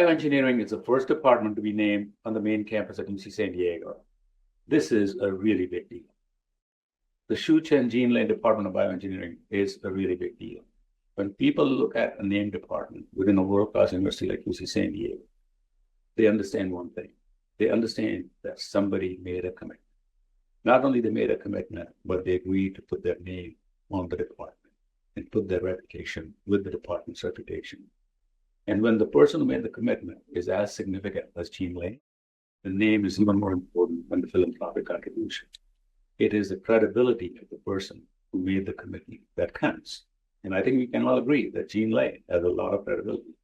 Bioengineering is the first department to be named on the main campus at UC San Diego. This is a really big deal. The Shu Chien-Gene Department of Bioengineering is a really big deal. When people look at a named department within a world-class university like UC San Diego, they understand one thing. They understand that somebody made a commitment. Not only they made a commitment, but they agreed to put their name on the department and put their reputation with the department's reputation. And when the person who made the commitment is as significant as Gene Lay, the name is even more important than the philanthropic contribution. It is the credibility of the person who made the commitment that counts. And I think we can all agree that Gene Lay has a lot of credibility.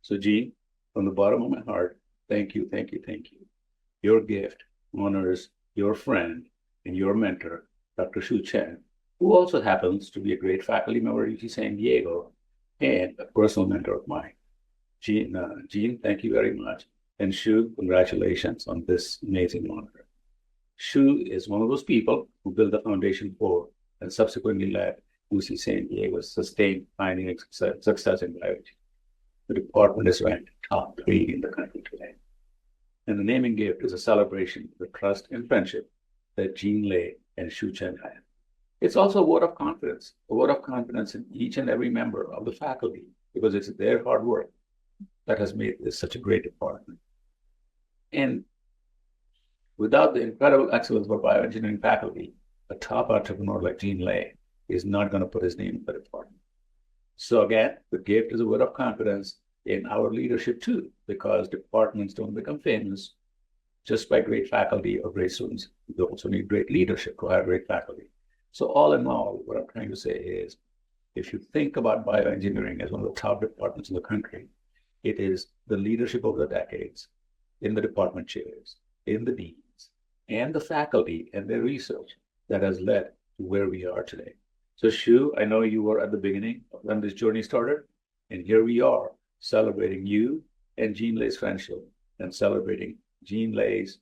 So Gene, from the bottom of my heart, thank you, thank you, thank you. Your gift honors your friend and your mentor, Dr. Shu Chen, who also happens to be a great faculty member at UC San Diego and a personal mentor of mine. Gene, thank you very much. And Shu, congratulations on this amazing honor. Shu is one of those people who built the foundation for and subsequently led UC San Diego's sustained pioneering success in biology. The department is ranked top 3 in the country today. And the naming gift is a celebration of the trust and friendship that Gene Lay and Shu Chen had. It's also a vote of confidence in each and every member of the faculty, because it's their hard work that has made this such a great department. And without the incredible excellence of our bioengineering faculty, a top entrepreneur like Gene Lay is not going to put his name in the department. So again, the gift is a word of confidence in our leadership too, because departments don't become famous just by great faculty or great students. They also need great leadership to hire great faculty. So all in all, what I'm trying to say is, if you think about bioengineering as one of the top departments in the country, it is the leadership over the decades in the department chairs, in the deans, and the faculty and their research that has led to where we are today. So Shu, I know you were at the beginning of when this journey started, and here we are celebrating you and Gene Lay's friendship and celebrating Gene Lay's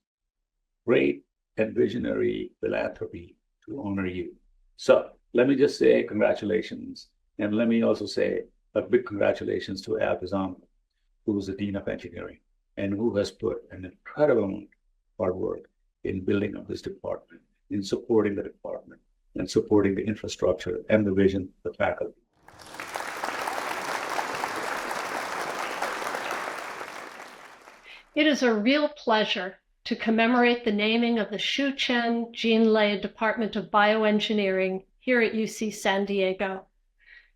great and visionary philanthropy to honor you. So let me just say congratulations, and let me also say a big congratulations to Al Pisano, who is the Dean of Engineering and who has put an incredible amount of hard work in building up this department, in supporting the department, and supporting the infrastructure and the vision of the faculty. It is a real pleasure to commemorate the naming of the Shu Chien-Gene Lay Department of Bioengineering here at UC San Diego.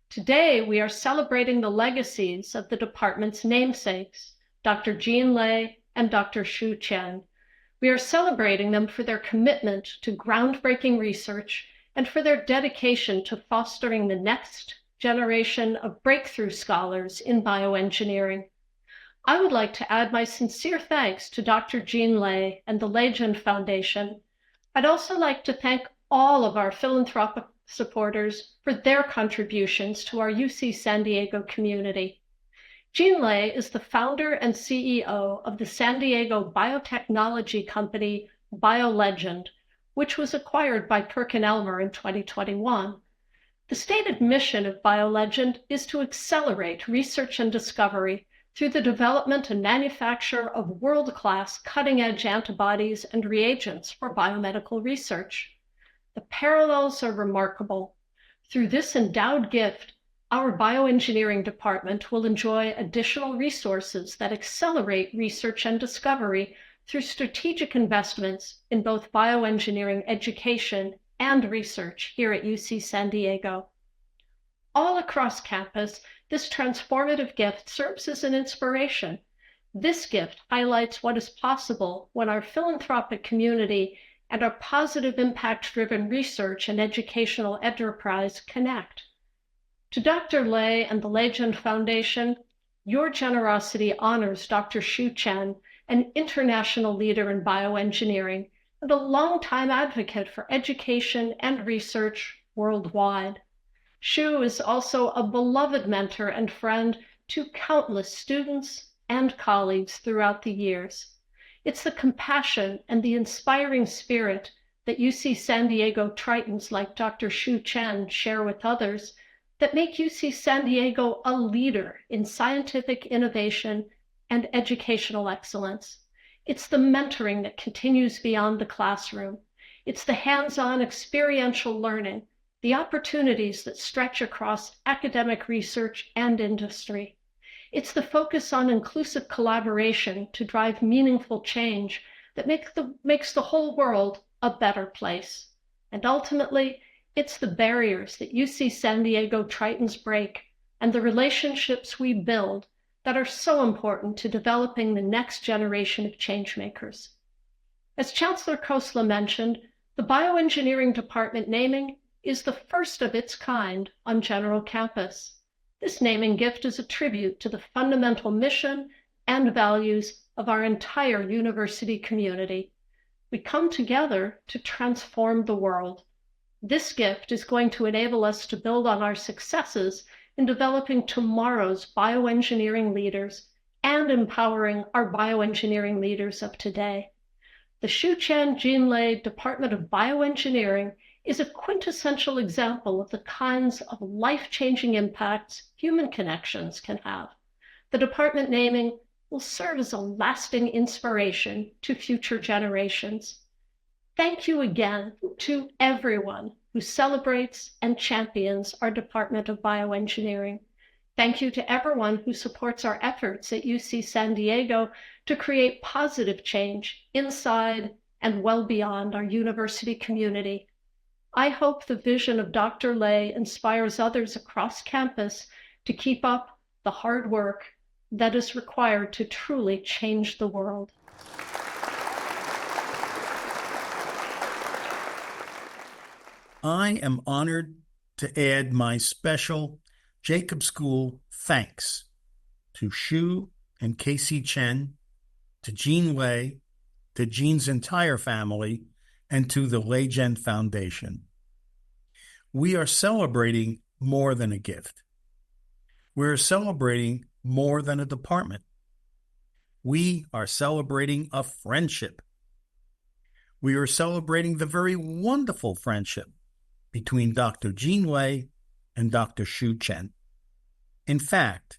Today, we are celebrating the legacies of the department's namesakes, Dr. Gene Lay and Dr. Shu Chen. We are celebrating them for their commitment to groundbreaking research and for their dedication to fostering the next generation of breakthrough scholars in bioengineering. I would like to add my sincere thanks to Dr. Gene Lay and the Legend Foundation. I'd also like to thank all of our philanthropic supporters for their contributions to our UC San Diego community. Gene Lay is the founder and CEO of the San Diego biotechnology company BioLegend, which was acquired by PerkinElmer in 2021. The stated mission of BioLegend is to accelerate research and discovery through the development and manufacture of world-class cutting-edge antibodies and reagents for biomedical research. The parallels are remarkable. Through this endowed gift, our bioengineering department will enjoy additional resources that accelerate research and discovery through strategic investments in both bioengineering education and research here at UC San Diego. All across campus, this transformative gift serves as an inspiration. This gift highlights what is possible when our philanthropic community and our positive impact-driven research and educational enterprise connect. To Dr. Lay and the Legend Foundation, your generosity honors Dr. Shu Chen, an international leader in bioengineering and a longtime advocate for education and research worldwide. Shu is also a beloved mentor and friend to countless students and colleagues throughout the years. It's the compassion and the inspiring spirit that UC San Diego Tritons like Dr. Shu Chen share with others that make UC San Diego a leader in scientific innovation and educational excellence. It's the mentoring that continues beyond the classroom. It's the hands-on experiential learning, the opportunities that stretch across academic research and industry. It's the focus on inclusive collaboration to drive meaningful change that makes the whole world a better place. And ultimately, it's the barriers that UC San Diego Tritons break and the relationships we build that are so important to developing the next generation of changemakers. As Chancellor Khosla mentioned, the Bioengineering Department naming is the first of its kind on General Campus. This naming gift is a tribute to the fundamental mission and values of our entire university community. We come together to transform the world. This gift is going to enable us to build on our successes in developing tomorrow's bioengineering leaders and empowering our bioengineering leaders of today. The Shu Chien-Gene Department of Bioengineering is a quintessential example of the kinds of life-changing impacts human connections can have. The department naming will serve as a lasting inspiration to future generations. Thank you again to everyone who celebrates and champions our Department of Bioengineering. Thank you to everyone who supports our efforts at UC San Diego to create positive change inside and well beyond our university community. I hope the vision of Dr. Lay inspires others across campus to keep up the hard work that is required to truly change the world. I am honored to add my special Jacob School thanks to Shu and Casey Chen, to Gene Lay, to Gene's entire family, and to the LayGen Foundation. We are celebrating more than a gift. We're celebrating more than a department. We are celebrating a friendship. We are celebrating the very wonderful friendship between Dr. Gene Lay and Dr. Shu Chen. In fact,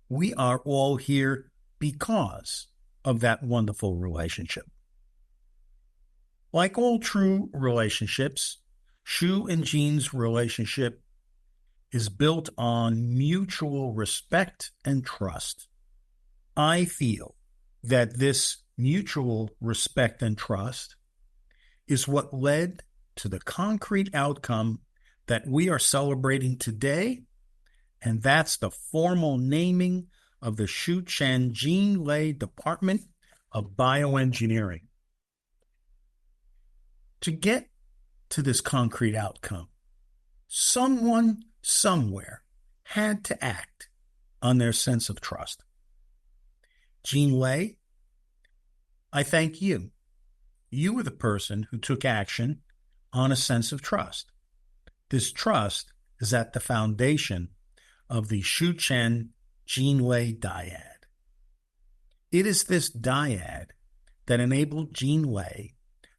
we are all here because of that wonderful relationship. Like all true relationships, Shu and Gene's relationship is built on mutual respect and trust. I feel that this mutual respect and trust is what led to the concrete outcome that we are celebrating today, and that's the formal naming of the Shu Chien-Gene Lay Department of Bioengineering. To get to this concrete outcome, someone somewhere had to act on their sense of trust. Gene Lay, I thank you. You were the person who took action on a sense of trust. This trust is at the foundation of the Shu Chien-Gene Lay dyad. It is this dyad that enabled Gene Lay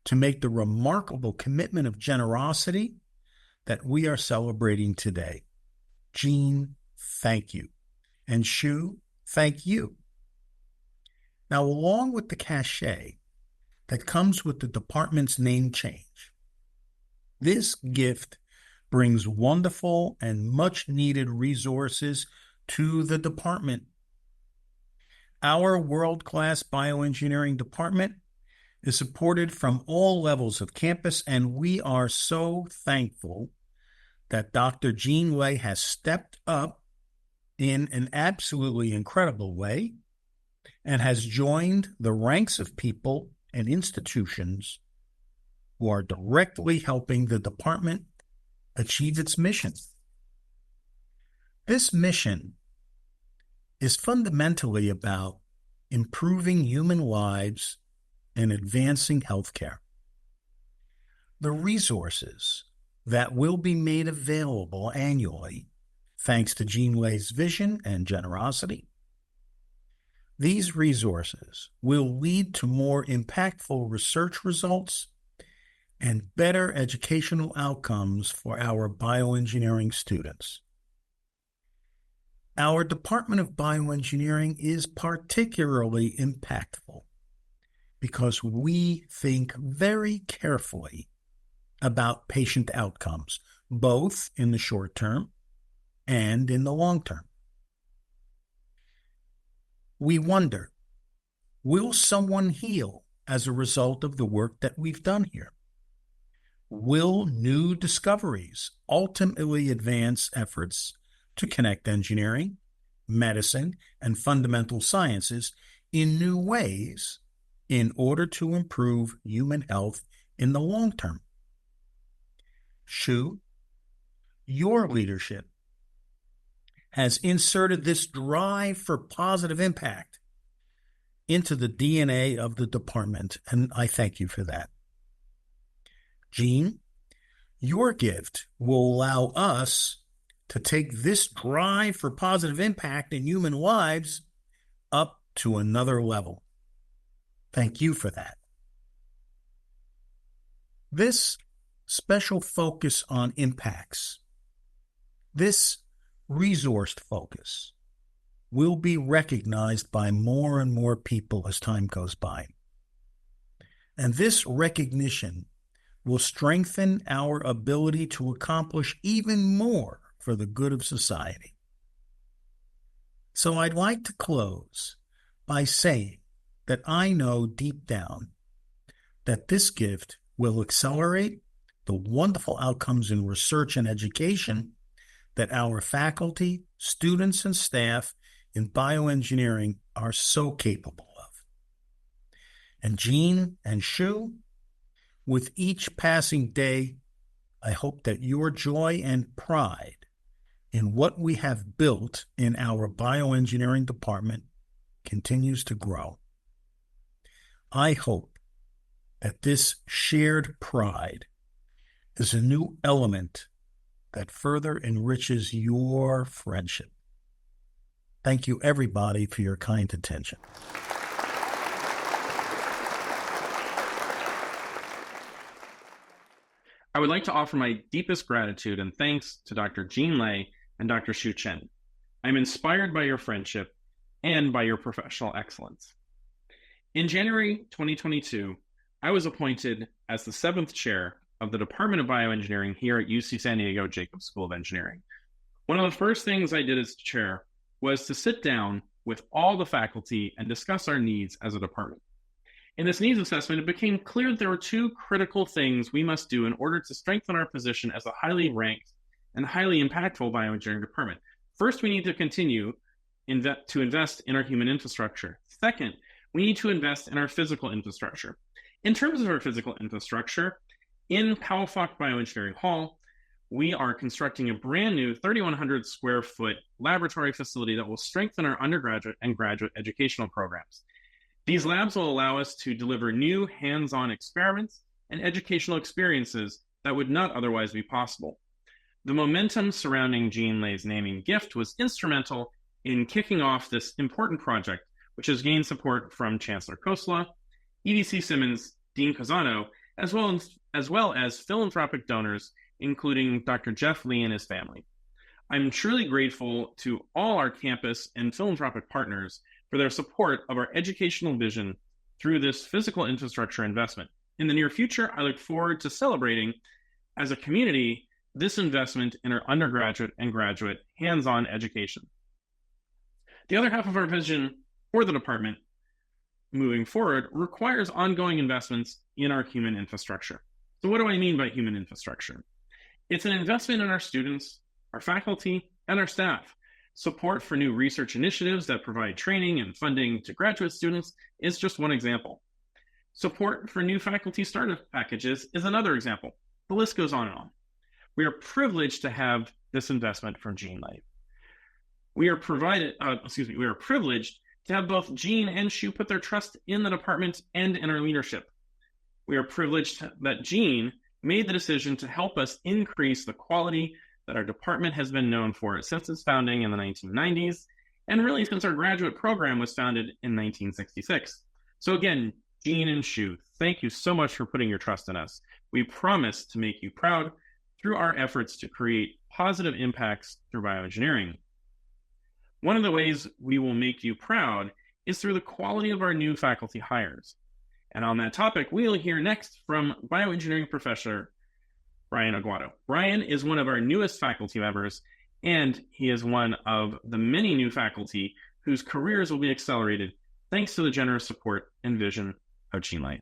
to make the remarkable commitment of generosity that we are celebrating today. Gene, thank you. And Shu, thank you. Now, along with the cachet that comes with the department's name change, this gift brings wonderful and much-needed resources to the department. Our world-class bioengineering department is supported from all levels of campus, and we are so thankful that Dr. Gene Lay has stepped up in an absolutely incredible way and has joined the ranks of people and institutions who are directly helping the department achieve its mission. This mission is fundamentally about improving human lives and advancing healthcare. The resources that will be made available annually, thanks to Gene Lay's vision and generosity, these resources will lead to more impactful research results and better educational outcomes for our bioengineering students. Our Department of Bioengineering is particularly impactful because we think very carefully about patient outcomes, both in the short term and in the long term. We wonder, will someone heal as a result of the work that we've done here? Will new discoveries ultimately advance efforts to connect engineering, medicine, and fundamental sciences in new ways in order to improve human health in the long term? Shu, your leadership has inserted this drive for positive impact into the DNA of the department, and I thank you for that. Gene, your gift will allow us to take this drive for positive impact in human lives up to another level. Thank you for that. This special focus on impacts, this resourced focus, will be recognized by more and more people as time goes by. And this recognition will strengthen our ability to accomplish even more for the good of society. So I'd like to close by saying that I know deep down that this gift will accelerate the wonderful outcomes in research and education that our faculty, students, and staff in bioengineering are so capable of. And Gene and Shu, with each passing day, I hope that your joy and pride in what we have built in our bioengineering department continues to grow. I hope that this shared pride is a new element that further enriches your friendship. Thank you, everybody, for your kind attention. I would like to offer my deepest gratitude and thanks to Dr. Gene Lei and Dr. Shu Chen. I'm inspired by your friendship and by your professional excellence. In January 2022, I was appointed as the 7th chair of the Department of Bioengineering here at UC San Diego Jacobs School of Engineering. One of the first things I did as chair was to sit down with all the faculty and discuss our needs as a department. In this needs assessment, it became clear that there were two critical things we must do in order to strengthen our position as a highly ranked and highly impactful bioengineering department. First, we need to continue to invest in our human infrastructure. Second, we need to invest in our physical infrastructure. In terms of our physical infrastructure, in Powell Falk Bioengineering Hall, we are constructing a brand new 3,100 square foot laboratory facility that will strengthen our undergraduate and graduate educational programs. These labs will allow us to deliver new hands-on experiments and educational experiences that would not otherwise be possible. The momentum surrounding Gene Lei's naming gift was instrumental in kicking off this important project, which has gained support from Chancellor Khosla, EDC Simmons, Dean Cazano, as well as philanthropic donors, including Dr. Jeff Lee and his family. I'm truly grateful to all our campus and philanthropic partners for their support of our educational vision through this physical infrastructure investment. In the near future, I look forward to celebrating, as a community, this investment in our undergraduate and graduate hands-on education. The other half of our vision for the department moving forward requires ongoing investments in our human infrastructure. So what do I mean by human infrastructure? It's an investment in our students, our faculty, and our staff. Support for new research initiatives that provide training and funding to graduate students is just one example. Support for new faculty startup packages is another example. The list goes on and on. We are privileged to have this investment from Gene Lei. We are privileged to have both Gene and Shu put their trust in the department and in our leadership. We are privileged that Gene made the decision to help us increase the quality that our department has been known for since its founding in the 1990s, and really since our graduate program was founded in 1966. So again, Gene and Shu, thank you so much for putting your trust in us. We promise to make you proud through our efforts to create positive impacts through bioengineering. One of the ways we will make you proud is through the quality of our new faculty hires. And on that topic, we'll hear next from bioengineering professor Brian Aguado. Brian is one of our newest faculty members, and he is one of the many new faculty whose careers will be accelerated thanks to the generous support and vision of Gene Lay.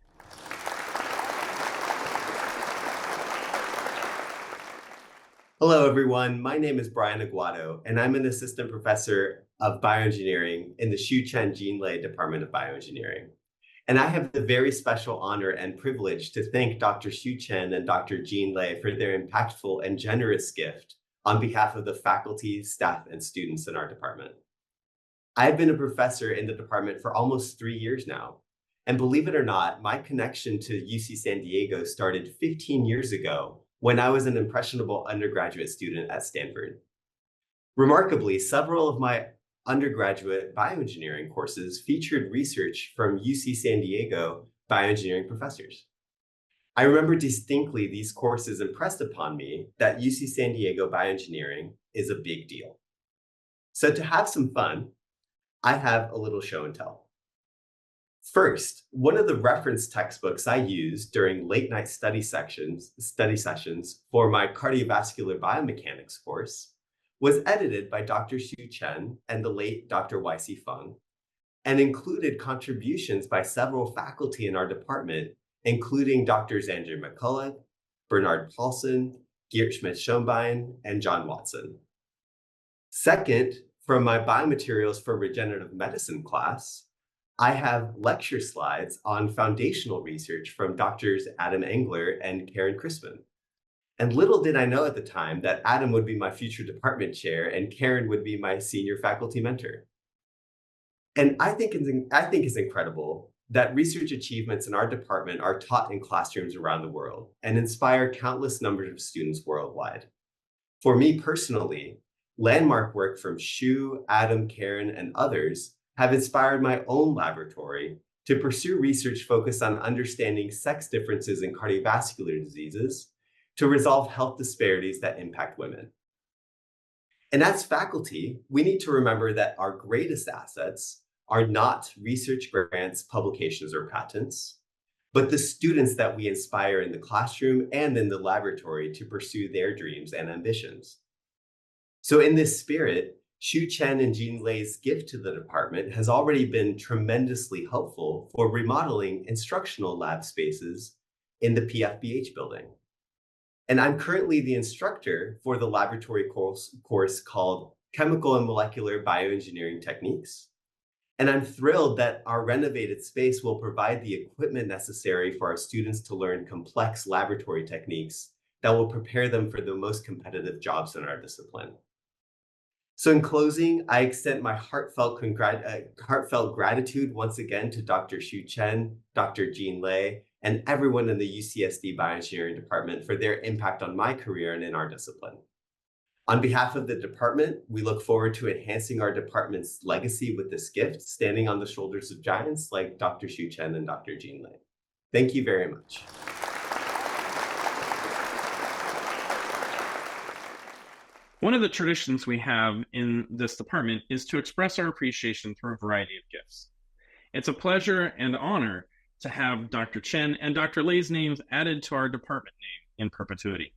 Hello, everyone. My name is Brian Aguado, and I'm an assistant professor of bioengineering in the Shu Chien-Gene Department of Bioengineering. And I have the very special honor and privilege to thank Dr. Shu Chen and Dr. Gene Lay for their impactful and generous gift on behalf of the faculty, staff, and students in our department. I've been a professor in the department for almost 3 years now. And believe it or not, my connection to UC San Diego started 15 years ago when I was an impressionable undergraduate student at Stanford. Remarkably, several of my undergraduate bioengineering courses featured research from UC San Diego bioengineering professors. I remember distinctly these courses impressed upon me that UC San Diego bioengineering is a big deal. So to have some fun, I have a little show and tell. First, one of the reference textbooks I used during late night study sessions for my cardiovascular biomechanics course was edited by Dr. Shu Chen and the late Dr. Y.C. Feng, and included contributions by several faculty in our department, including Drs. Andrew McCullough, Bernard Paulson, Geert Schmidt-Schoenbein, and John Watson. Second, from my biomaterials for regenerative medicine class, I have lecture slides on foundational research from Drs. Adam Engler and Karen Crispin. And little did I know at the time that Adam would be my future department chair and Karen would be my senior faculty mentor. And I think it's incredible that research achievements in our department are taught in classrooms around the world and inspire countless numbers of students worldwide. For me personally, landmark work from Shu, Adam, Karen, and others have inspired my own laboratory to pursue research focused on understanding sex differences in cardiovascular diseases to resolve health disparities that impact women. And as faculty, we need to remember that our greatest assets are not research grants, publications, or patents, but the students that we inspire in the classroom and in the laboratory to pursue their dreams and ambitions. So in this spirit, Shu Chen and Gene Lay's gift to the department has already been tremendously helpful for remodeling instructional lab spaces in the PFBH building. And I'm currently the instructor for the laboratory course called Chemical and Molecular Bioengineering Techniques. And I'm thrilled that our renovated space will provide the equipment necessary for our students to learn complex laboratory techniques that will prepare them for the most competitive jobs in our discipline. So in closing, I extend my heartfelt gratitude once again to Dr. Shu Chen, Dr. Gene Lay, and everyone in the UCSD Bioengineering Department for their impact on my career and in our discipline. On behalf of the department, we look forward to enhancing our department's legacy with this gift, standing on the shoulders of giants like Dr. Shu Chen and Dr. Gene Lay. Thank you very much. One of the traditions we have in this department is to express our appreciation through a variety of gifts. It's a pleasure and honor to have Dr. Chen and Dr. Lay's names added to our department name in perpetuity.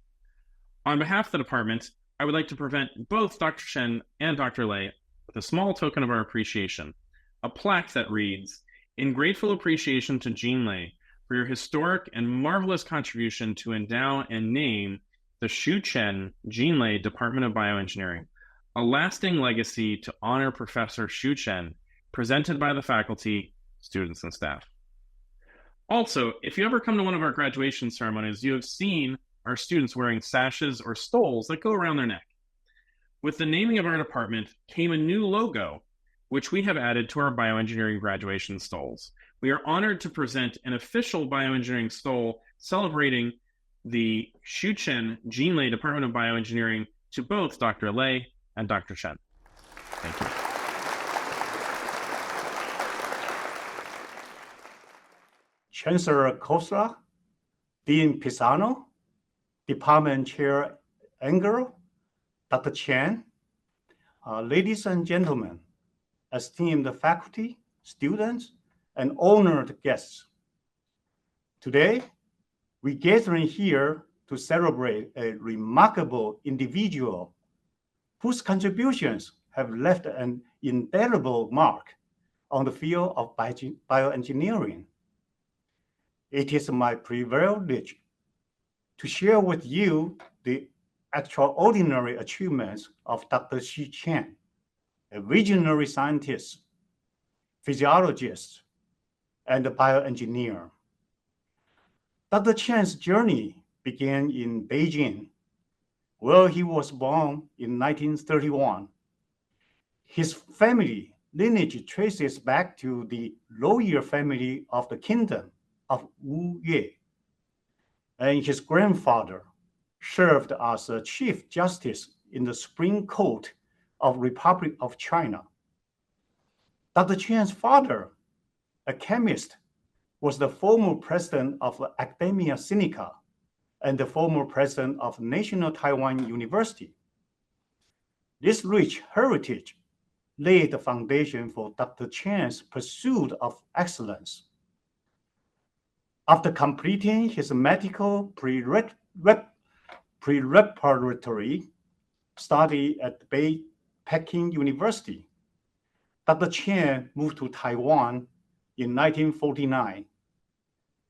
On behalf of the department, I would like to present both Dr. Chen and Dr. Lay with a small token of our appreciation, a plaque that reads, "In grateful appreciation to Gene Lay for your historic and marvelous contribution to endow and name the Shu Chien-Gene Lay Department of Bioengineering, a lasting legacy to honor Professor Shu Chen, presented by the faculty, students, and staff." Also, if you ever come to one of our graduation ceremonies, you have seen our students wearing sashes or stoles that go around their neck. With the naming of our department came a new logo, which we have added to our bioengineering graduation stoles. We are honored to present an official bioengineering stole celebrating the Shu Chien-Gene Lay Department of Bioengineering to both Dr. Lay and Dr. Chen. Thank you. Chancellor Khosla, Dean Pisano, Department Chair Engel, Dr. Chen, ladies and gentlemen, esteemed faculty, students, and honored guests. Today, we gathering here to celebrate a remarkable individual whose contributions have left an indelible mark on the field of bioengineering. It is my privilege to share with you the extraordinary achievements of Dr. Shu Chien, a visionary scientist, physiologist, and bioengineer. Dr. Chien's journey began in Beijing, where he was born in 1931. His family lineage traces back to the lawyer family of the kingdom of Wu Yue, and his grandfather served as a chief justice in the Supreme Court of Republic of China. Dr. Chien's father, a chemist, was the former president of Academia Sinica and the former president of National Taiwan University. This rich heritage laid the foundation for Dr. Chien's pursuit of excellence. After completing his medical preparatory study at Peking University, Dr. Chien moved to Taiwan in 1949.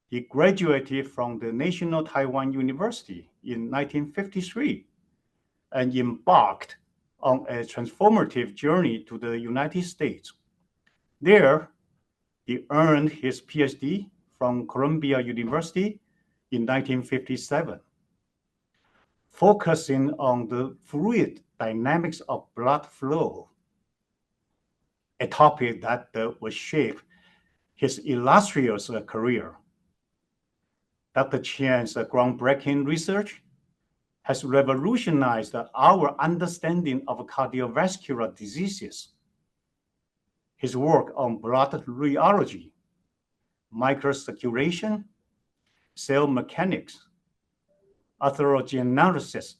He graduated from the National Taiwan University in 1953 and embarked on a transformative journey to the United States. There, he earned his PhD from Columbia University in 1957, focusing on the fluid dynamics of blood flow, a topic that will shape his illustrious career. Dr. Chien's groundbreaking research has revolutionized our understanding of cardiovascular diseases. His work on blood rheology, microcirculation, cell mechanics, atherogenesis,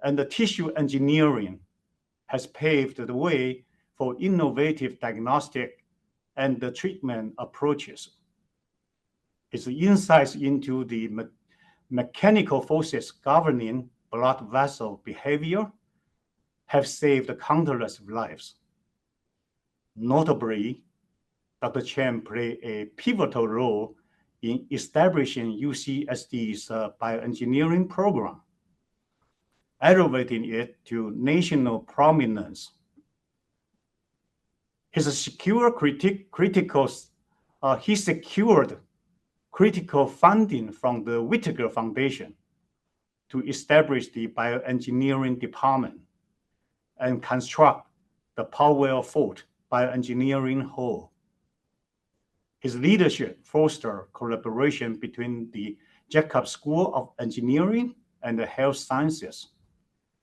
and the tissue engineering has paved the way for innovative diagnostic and the treatment approaches. His insights into the mechanical forces governing blood vessel behavior have saved countless lives. Notably, Dr. Chien played a pivotal role in establishing UCSD's bioengineering program, elevating it to national prominence. He secured critical funding from the Whittaker Foundation to establish the bioengineering department and construct the Powell Fort Bioengineering Hall. His leadership fostered collaboration between the Jacob School of Engineering and the Health Sciences,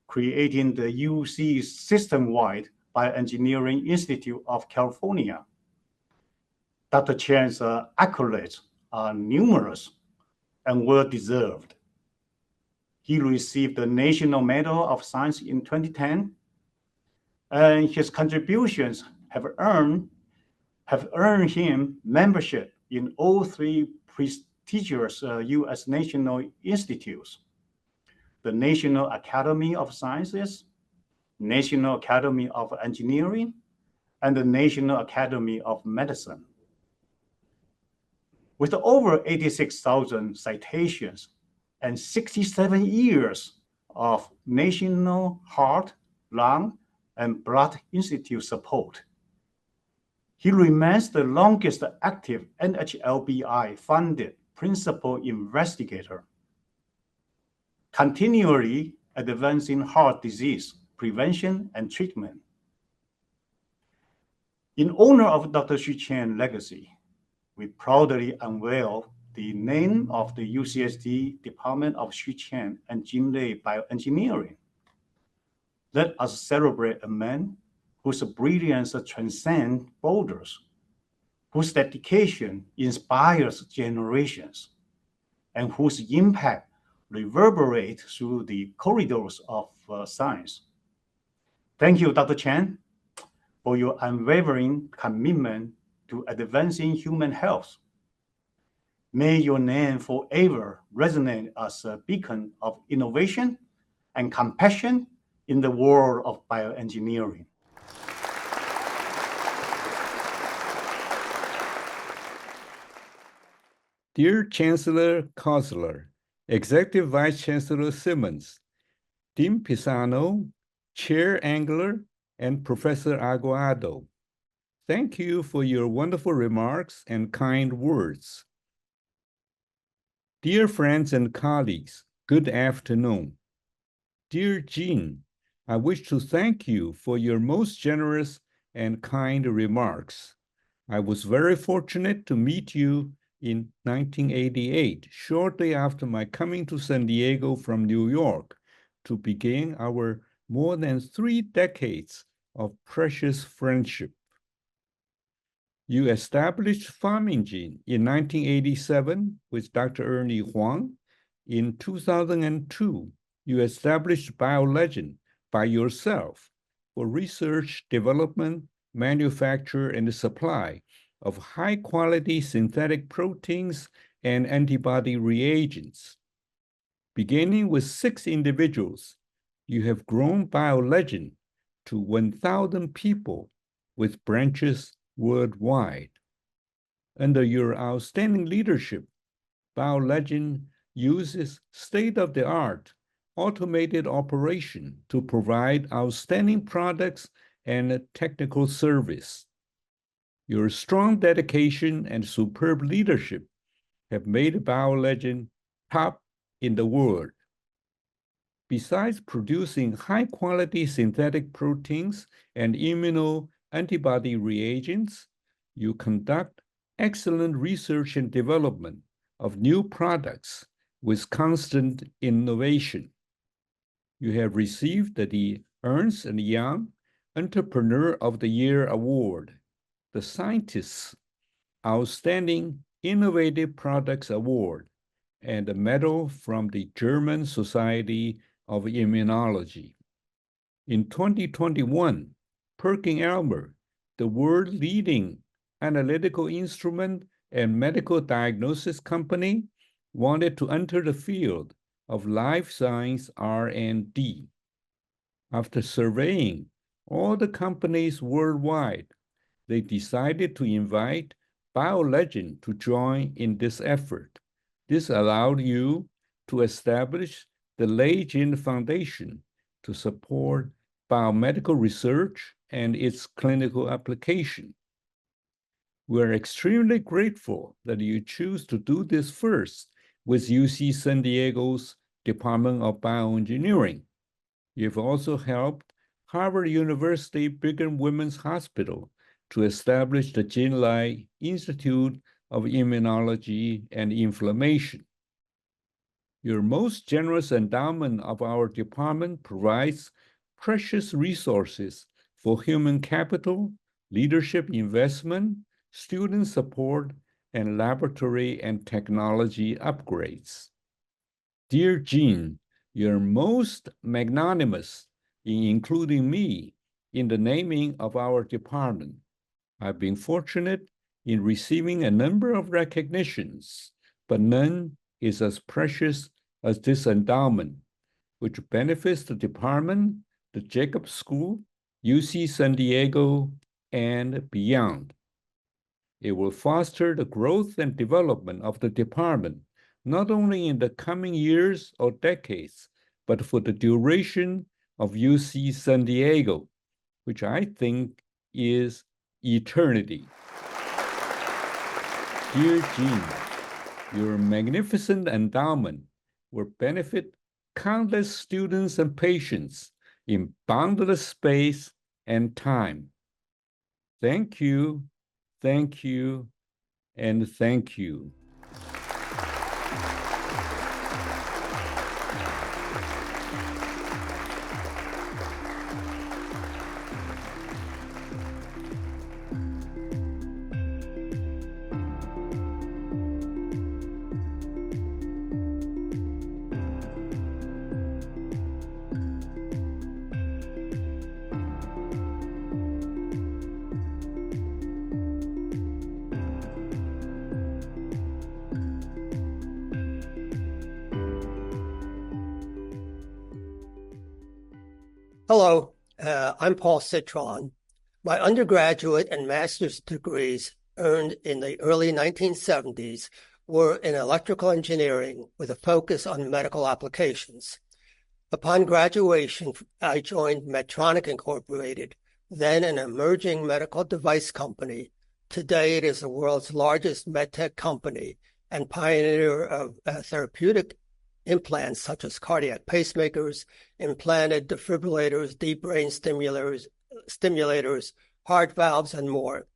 creating the UC system-wide Bioengineering Institute of California. Dr. Chien's accolades are numerous and well-deserved. He received the National Medal of Science in 2010, and his contributions have earned him membership in all three prestigious U.S. national institutes: the National Academy of Sciences, National Academy of Engineering, and the National Academy of Medicine. With over 86,000 citations and 67 years of National Heart, Lung, and Blood Institute support, he remains the longest active NHLBI-funded principal investigator, continually advancing heart disease prevention and treatment. In honor of Dr. Shu Chien's legacy, we proudly unveil the name of the UCSD Department of Shu Chien and Gene Bioengineering. Let us celebrate a man whose brilliance transcends borders, whose dedication inspires generations, and whose impact reverberate through the corridors of science. Thank you, Dr. Chen, for your unwavering commitment to advancing human health. May your name forever resonate as a beacon of innovation and compassion in the world of bioengineering. Dear Chancellor Kozler, Executive Vice Chancellor Simmons, Dean Pisano, Chair Angler, and Professor Aguado, thank you for your wonderful remarks and kind words. Dear friends and colleagues, good afternoon. Dear Gene, I wish to thank you for your most generous and kind remarks. I was very fortunate to meet you in 1988, shortly after my coming to San Diego from New York to begin our more than 3 decades of precious friendship. You established Pharmingene in 1987 with Dr. Ernie Huang. In 2002, you established BioLegend by yourself for research, development, manufacture, and supply of high-quality synthetic proteins and antibody reagents. Beginning with 6 individuals, you have grown BioLegend to 1,000 people with branches worldwide. Under your outstanding leadership, BioLegend uses state-of-the-art automated operation to provide outstanding products and technical service. Your strong dedication and superb leadership have made BioLegend top in the world. Besides producing high-quality synthetic proteins and immunoantibody reagents, you conduct excellent research and development of new products with constant innovation. You have received the Ernst & Young Entrepreneur of the Year Award, the Scientist's Outstanding Innovative Products Award, and a medal from the German Society of Immunology. In 2021, PerkinElmer, the world-leading analytical instrument and medical diagnosis company, wanted to enter the field of life science R&D. After surveying all the companies worldwide, they decided to invite BioLegend to join in this effort. This allowed you to establish the Legend Foundation to support biomedical research and its clinical application. We're extremely grateful that you choose to do this first with UC San Diego's Department of Bioengineering. You've also helped Harvard University Brigham Women's Hospital to establish the Jin Lai Institute of Immunology and Inflammation. Your most generous endowment of our department provides precious resources for human capital, leadership investment, student support, and laboratory and technology upgrades. Dear Gene, you're most magnanimous in including me in the naming of our department. I've been fortunate in receiving a number of recognitions, but none is as precious as this endowment, which benefits the department, the Jacobs School, UC San Diego, and beyond. It will foster the growth and development of the department, not only in the coming years or decades, but for the duration of UC San Diego, which I think is eternity. Dear Gene, your magnificent endowment will benefit countless students and patients in boundless space and time. Thank you, and thank you. Hello, I'm Paul Citron. My undergraduate and master's degrees earned in the early 1970s were in electrical engineering with a focus on medical applications. Upon graduation, I joined Medtronic Incorporated, then an emerging medical device company. Today, it is the world's largest medtech company and pioneer of therapeutic implants such as cardiac pacemakers, implanted defibrillators, deep brain stimulators, heart valves, and more.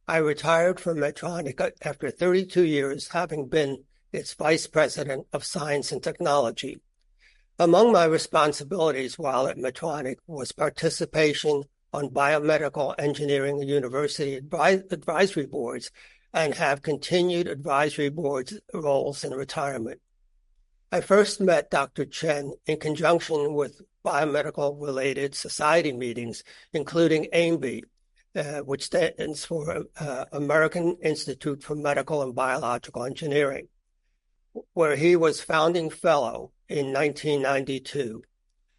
I retired from Medtronic after 32 years, having been its vice president of science and technology. Among my responsibilities while at Medtronic was participation on biomedical engineering university advisory boards and have continued advisory boards roles in retirement. I first met Dr. Chen in conjunction with biomedical-related society meetings, including AIMBI, which stands for American Institute for Medical and Biological Engineering, where he was founding fellow in 1992.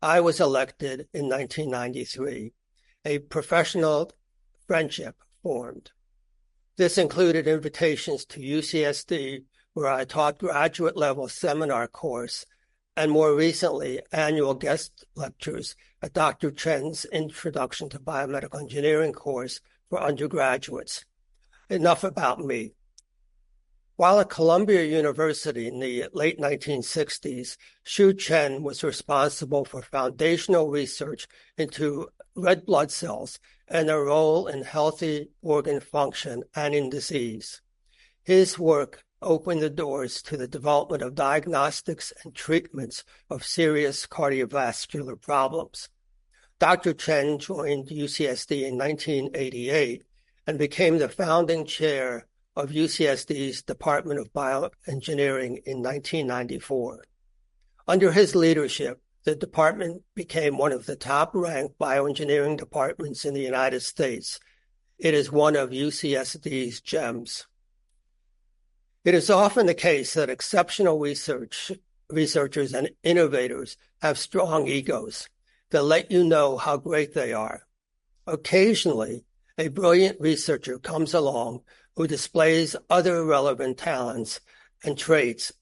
I was elected in 1993. A professional friendship formed. This included invitations to UCSD, where I taught graduate-level seminar course, and more recently, annual guest lectures at Dr. Chen's Introduction to Biomedical Engineering course for undergraduates. Enough about me. While at Columbia University in the late 1960s, Shu Chen was responsible for foundational research into red blood cells and their role in healthy organ function and in disease. His work opened the doors to the development of diagnostics and treatments of serious cardiovascular problems. Dr. Chen joined UCSD in 1988 and became the founding chair of UCSD's Department of Bioengineering in 1994. Under his leadership, the department became one of the top-ranked bioengineering departments in the United States. It is one of UCSD's gems. It is often the case that exceptional researchers and innovators have strong egos that let you know how great they are. Occasionally, a brilliant researcher comes along who displays other relevant talents and traits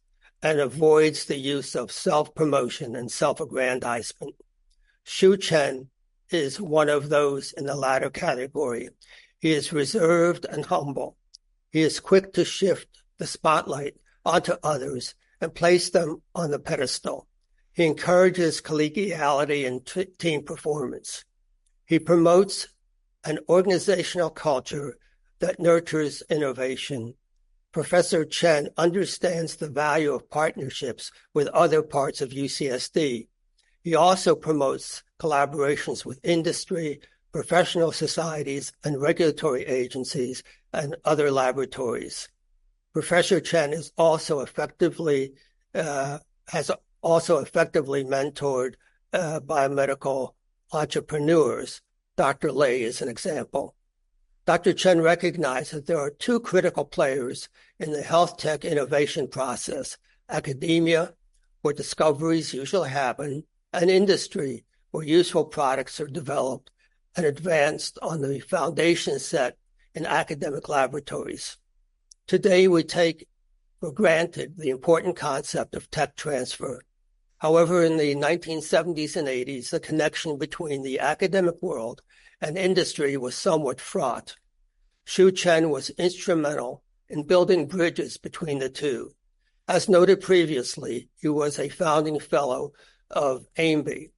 and avoids the use of self-promotion and self-aggrandizement. Shu Chen is one of those in the latter category. He is reserved and humble. He is quick to shift the spotlight onto others and place them on the pedestal. He encourages collegiality and team performance. He promotes an organizational culture that nurtures innovation. Professor Chen understands the value of partnerships with other parts of UCSD. He also promotes collaborations with industry, professional societies, and regulatory agencies and other laboratories. Professor Chen has also effectively mentored biomedical entrepreneurs. Dr. Lei is an example. Dr. Chen recognized that there are two critical players in the health tech innovation process: academia, where discoveries usually happen, and industry, where useful products are developed and advanced on the foundation set in academic laboratories. Today, we take for granted the important concept of tech transfer. However, in the 1970s and 80s, the connection between the academic world and industry was somewhat fraught. Shu Chen was instrumental in building bridges between the two. As noted previously, he was a founding fellow of AIMBI,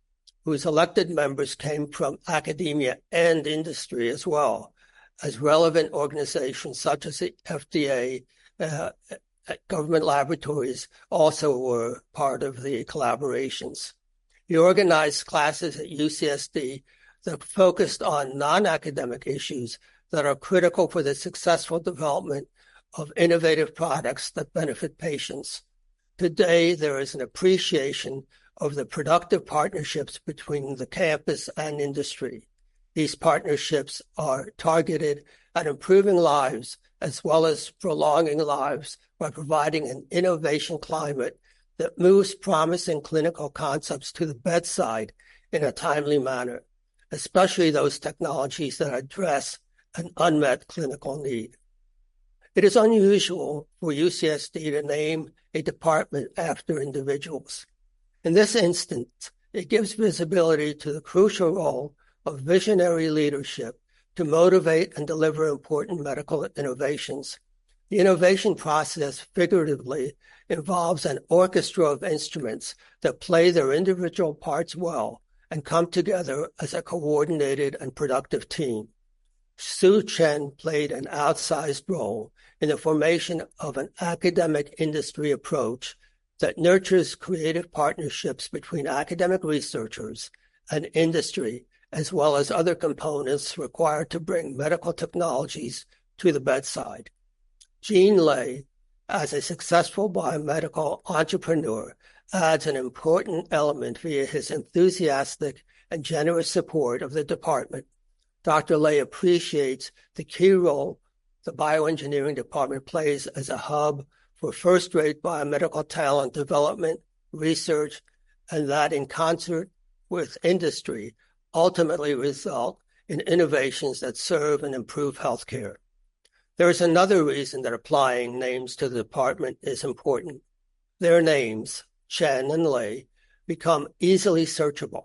whose elected members came from academia and industry as well, as relevant organizations such as the FDA, government laboratories also were part of the collaborations. He organized classes at UCSD that focused on non-academic issues that are critical for the successful development of innovative products that benefit patients. Today, there is an appreciation of the productive partnerships between the campus and industry. These partnerships are targeted at improving lives as well as prolonging lives by providing an innovation climate that moves promising clinical concepts to the bedside in a timely manner. especially those technologies that address an unmet clinical need. It is unusual for UCSD to name a department after individuals. In this instance, it gives visibility to the crucial role of visionary leadership to motivate and deliver important medical innovations. The innovation process, figuratively, involves an orchestra of instruments that play their individual parts well and come together as a coordinated and productive team. Shu Chien played an outsized role in the formation of an academic industry approach that nurtures creative partnerships between academic researchers and industry, as well as other components required to bring medical technologies to the bedside. Gene Lei, as a successful biomedical entrepreneur, adds an important element via his enthusiastic and generous support of the department. Dr. Lei appreciates the key role the bioengineering department plays as a hub for first-rate biomedical talent development, research, and that in concert with industry ultimately result in innovations that serve and improve healthcare. There is another reason that applying names to the department is important. Their names, Chien and Lei, become easily searchable.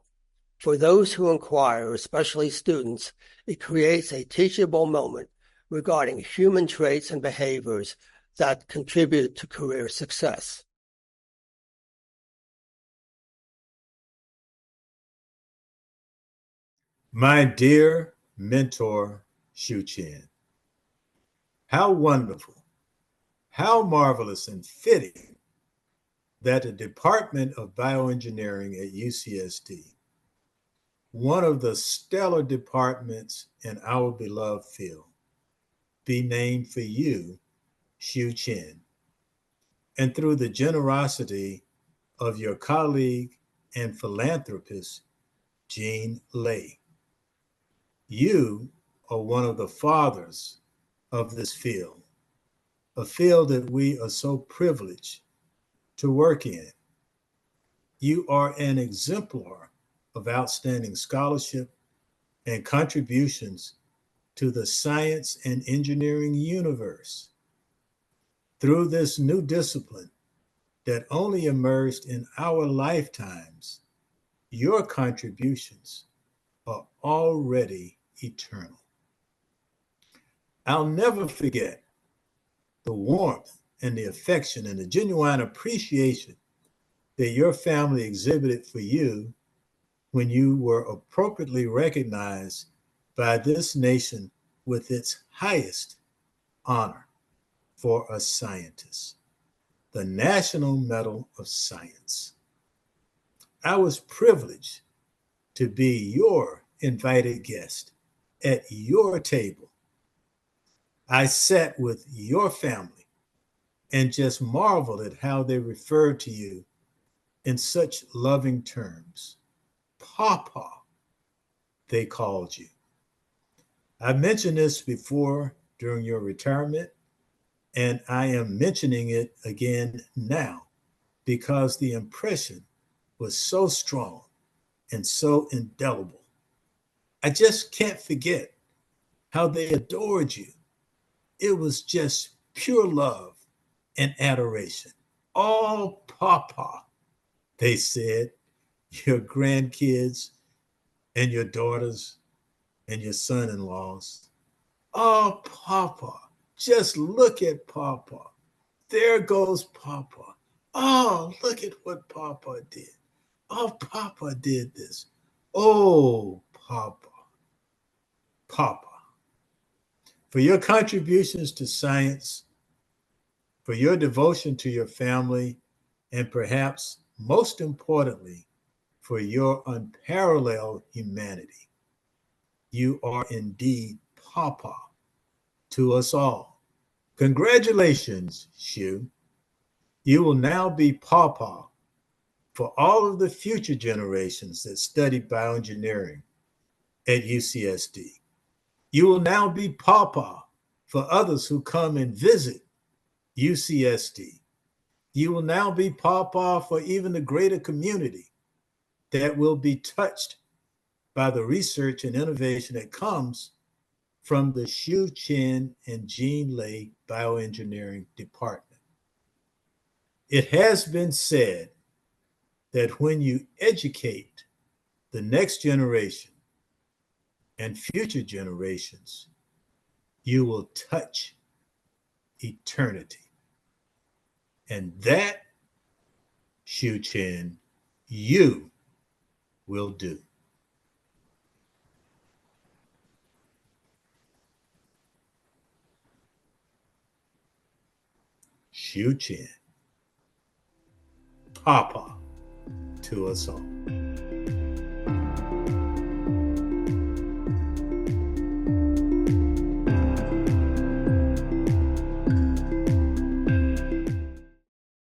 For those who inquire, especially students, it creates a teachable moment regarding human traits and behaviors that contribute to career success. My dear mentor, Shu Chien, how wonderful, how marvelous and fitting that the Department of Bioengineering at UCSD, one of the stellar departments in our beloved field, be named for you, Shu Chien, and through the generosity of your colleague and philanthropist, Gene Lei. You are one of the fathers of this field, a field that we are so privileged to work in. You are an exemplar of outstanding scholarship and contributions to the science and engineering universe. Through this new discipline that only emerged in our lifetimes, your contributions are already eternal. I'll never forget the warmth and the affection and the genuine appreciation that your family exhibited for you when you were appropriately recognized by this nation with its highest honor for a scientist, the National Medal of Science. I was privileged to be your invited guest at your table. I sat with your family and just marveled at how they referred to you in such loving terms. Papa, they called you. I mentioned this before during your retirement, and I am mentioning it again now because the impression was so strong and so indelible. I just can't forget how they adored you. It was just pure love and adoration. Oh, Papa, they said, your grandkids and your daughters and your son-in-laws. Oh, Papa, just look at Papa. There goes Papa. Oh, look at what Papa did. Oh, Papa did this. Oh, Papa. Papa. For your contributions to science, for your devotion to your family, and perhaps most importantly, for your unparalleled humanity. You are indeed Papa to us all. Congratulations, Shu. You will now be Papa for all of the future generations that study bioengineering at UCSD. You will now be Papa for others who come and visit UCSD. You will now be Papa for even the greater community that will be touched by the research and innovation that comes from the Shu Chien-Gene Bioengineering Department. It has been said that when you educate the next generation and future generations, you will touch eternity. And that, Shu Chien, you will do. Shu Chien, Papa to us all.